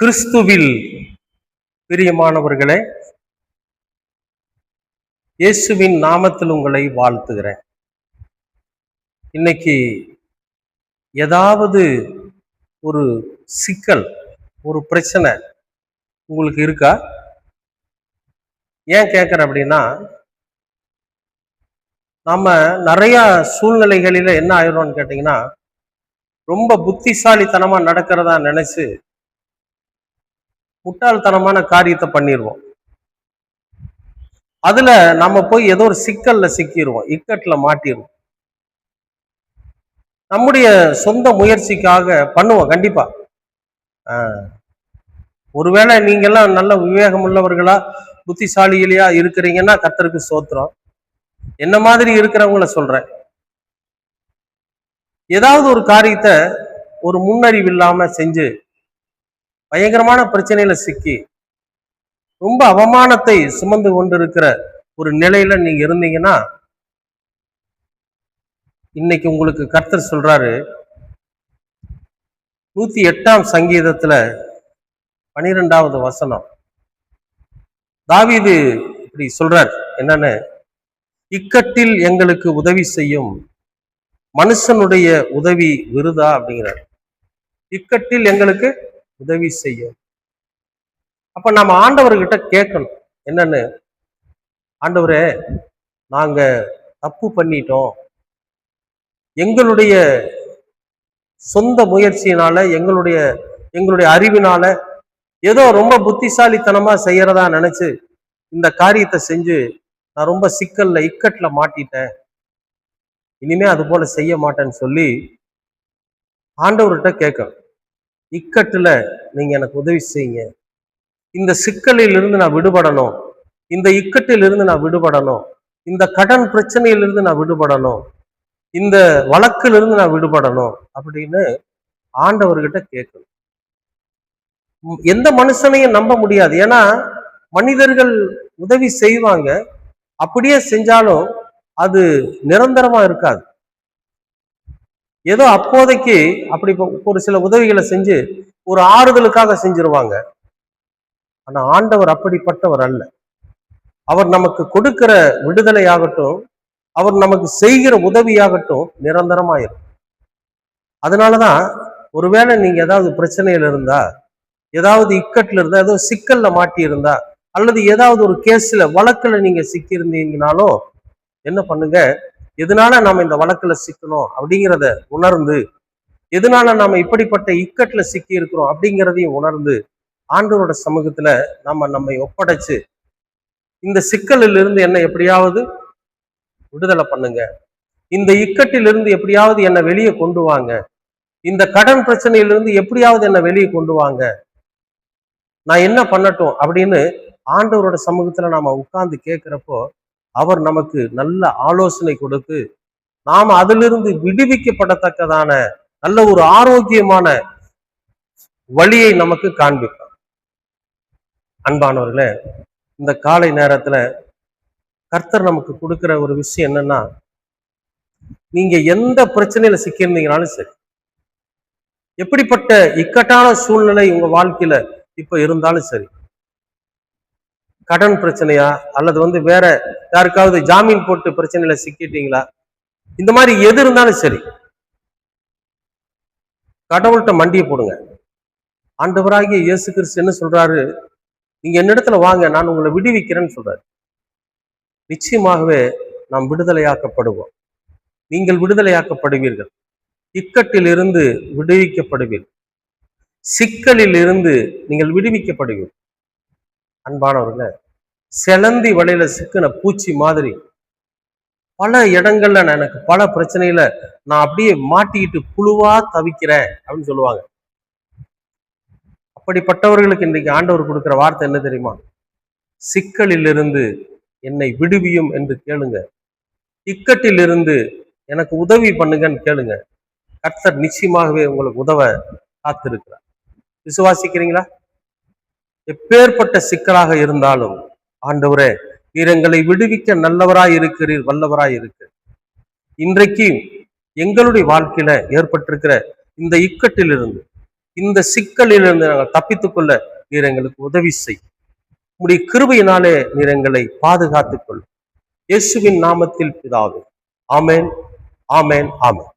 கிறிஸ்துவில் பிரியமானவர்களே, இயேசுவின் நாமத்தில் உங்களை வாழ்த்துகிறேன். இன்னைக்கு ஏதாவது ஒரு சிக்கல், ஒரு பிரச்சனை உங்களுக்கு இருக்கா? ஏன் கேட்குறேன் அப்படின்னா, நம்ம நிறைய சூழ்நிலைகளில என்ன ஆயிடும்னு கேட்டிங்கன்னா, ரொம்ப புத்திசாலித்தனமா நடக்கிறதா நினைச்சு முட்டாள்தனமான காரியத்தை பண்ணிடுவோம். அதுல நம்ம போய் ஏதோ ஒரு சிக்கல்ல சிக்கிடுவோம், இக்கட்டுல மாட்டிடுவோம். நம்முடைய சொந்த முயற்சிக்காக பண்ணுவோம் கண்டிப்பா. ஒருவேளை நீங்க எல்லாம் நல்ல விவேகம் உள்ளவர்களா, புத்திசாலிகளையா இருக்கிறீங்கன்னா கர்த்தருக்கு ஸ்தோத்திரம். என்ன மாதிரி இருக்கிறவங்கள சொல்றேன். ஏதாவது ஒரு காரியத்தை ஒரு முன்னறிவு இல்லாம செஞ்சு பயங்கரமான பிரச்சனையில சிக்கி ரொம்ப அவமானத்தை சுமந்து கொண்டிருக்கிற ஒரு நிலையில நீங்க இருந்தீங்கன்னா, இன்னைக்கு உங்களுக்கு கர்த்தர் சொல்றாரு, 108ஆம் சங்கீதத்துல 12வது வசனம், தாவீது இப்படி சொல்றார். என்னன்னு, இக்கட்டில் எங்களுக்கு உதவி செய்யும் மனுஷனுடைய உதவி விருதா அப்படிங்கிறார். இக்கட்டில் எங்களுக்கு உதவி செய்யும். அப்ப நம்ம ஆண்டவர்கிட்ட கேட்கணும். என்னன்னு, ஆண்டவரே, நாங்க தப்பு பண்ணிட்டோம், எங்களுடைய சொந்த முயற்சியினால, எங்களுடைய அறிவினால ஏதோ ரொம்ப புத்திசாலித்தனமா செய்யறதா நினைச்சு இந்த காரியத்தை செஞ்சு நான் ரொம்ப சிக்கல்ல இக்கட்டுல மாட்டிட்டேன், இனிமே அது போல செய்ய மாட்டேன்னு சொல்லி ஆண்டவர்கிட்ட கேட்கணும். இக்கட்டுல நீங்க எனக்கு உதவி செய்யுங்க, இந்த சிக்கலில் இருந்து நான் விடுபடணும், இந்த இக்கட்டில் இருந்து நான் விடுபடணும், இந்த கடன் பிரச்சனையிலிருந்து நான் விடுபடணும், இந்த வழக்கிலிருந்து நான் விடுபடணும் அப்படின்னு ஆண்டவர்கிட்ட கேட்கணும். எந்த மனுஷனையும் நம்ப முடியாது. ஏன்னா மனிதர்கள் உதவி செய்வாங்க, அப்படியே செஞ்சாலும் அது நிரந்தரமா இருக்காது. ஏதோ அப்போதைக்கு அப்படி ஒரு சில உதவிகளை செஞ்சு ஒரு ஆறுதலுக்காக செஞ்சிருவாங்க. ஆனா ஆண்டவர் அப்படிப்பட்டவர் அல்ல. அவர் நமக்கு கொடுக்கிற விடுதலையாகட்டும், அவர் நமக்கு செய்கிற உதவியாகட்டும் நிரந்தரமாயிருக்கும். அதனாலதான் ஒருவேளை நீங்க ஏதாவது பிரச்சனையில இருந்தா, ஏதாவது இக்கட்டுல இருந்தா, ஏதோ சிக்கல்ல மாட்டி இருந்தா, அல்லது ஏதாவது ஒரு கேஸ்ல வழக்குல நீங்க சிக்கி இருந்தீங்கனாலும் என்ன பண்ணுங்க, எதனால நாம இந்த வழக்குல சிக்கணும் அப்படிங்கிறத உணர்ந்து, எதனால நாம இப்படிப்பட்ட இக்கட்டுல சிக்கி இருக்கிறோம் அப்படிங்கிறதையும் உணர்ந்து ஆண்டவரோட சமூகத்துல நம்மை ஒப்படைச்சு இந்த சிக்கலில் இருந்து என்ன எப்படியாவது விடுதலை பண்ணுங்க, இந்த இக்கட்டில் இருந்து எப்படியாவது என்னை வெளியே கொண்டு வாங்க, இந்த கடன் பிரச்சனையிலிருந்து எப்படியாவது என்னை வெளியே கொண்டு வாங்க, நான் என்ன பண்ணட்டும் அப்படின்னு ஆண்டவரோட சமூகத்துல நாம உட்கார்ந்து கேட்கிறப்போ அவர் நமக்கு நல்ல ஆலோசனை கொடுத்து நாம அதிலிருந்து விடுவிக்கப்படத்தக்கதான நல்ல ஒரு ஆரோக்கியமான வழியை நமக்கு காண்பிப்பார். அன்பானவர்களே, இந்த காலை நேரத்துல கர்த்தர் நமக்கு கொடுக்கிற ஒரு விஷயம் என்னன்னா, நீங்க எந்த பிரச்சனையில சிக்கியிருந்தீங்கனாலும் சரி, எப்படிப்பட்ட இக்கட்டான சூழ்நிலை உங்க வாழ்க்கையில இப்ப இருந்தாலும் சரி, கடன் பிரச்சனையா அல்லது வேற யாருக்காவது ஜாமீன் போட்டு பிரச்சனையில சிக்கிட்டீங்களா, இந்த மாதிரி எது இருந்தாலும் சரி, கடவுள்கிட்ட மண்டியை போடுங்க. ஆண்டவராகிய இயேசு கிறிஸ்து என்ன சொல்றாரு, நீங்க என்னிடத்துல வாங்க, நான் உங்களை விடுவிக்கிறேன்னு சொல்றாரு. நிச்சயமாகவே நாம் விடுதலையாக்கப்படுவோம். நீங்கள் விடுதலையாக்கப்படுவீர்கள், இக்கட்டில் இருந்து விடுவிக்கப்படுவீர்கள், சிக்கலில் இருந்து நீங்கள் விடுவிக்கப்படுவீர்கள். அன்பானவர்களே, செலந்தி வலையில சிக்கின பூச்சி மாதிரி பல இடங்கள்ல எனக்கு பல பிரச்சனையில நான் அப்படியே மாட்டிக்கிட்டு புழுவா தவிக்கிறேன் அப்படின்னு சொல்லுவாங்க. அப்படிப்பட்டவர்களுக்கு இன்றைக்கு ஆண்டவர் கொடுக்கிற வார்த்தை என்ன தெரியுமா, சிக்கலில் இருந்து என்னை விடுவியும் என்று கேளுங்க, இக்கட்டில் இருந்து எனக்கு உதவி பண்ணுங்கன்னு கேளுங்க. கர்த்தர் நிச்சயமாகவே உங்களுக்கு உதவ காத்திருக்கிறார். விசுவாசிக்கிறீங்களா? எப்பேற்பட்ட சிக்கலாக இருந்தாலும், ஆண்டவரே நீர் எங்களை விடுவிக்க நல்லவராய் இருக்கிறீர், வல்லவராய் இருக்கு. இன்றைக்கு எங்களுடைய வாழ்க்கையில ஏற்பட்டிருக்கிற இந்த இக்கட்டிலிருந்து, இந்த சிக்கலிலிருந்து நாங்கள் தப்பித்துக் கொள்ள நீர் எங்களுக்கு உதவி செய். உம்முடைய கிருபையினாலே நீர் எங்களை பாதுகாத்துக் கொள். இயேசுவின் நாமத்தில் பிதாவே. ஆமென், ஆமென், ஆமென்.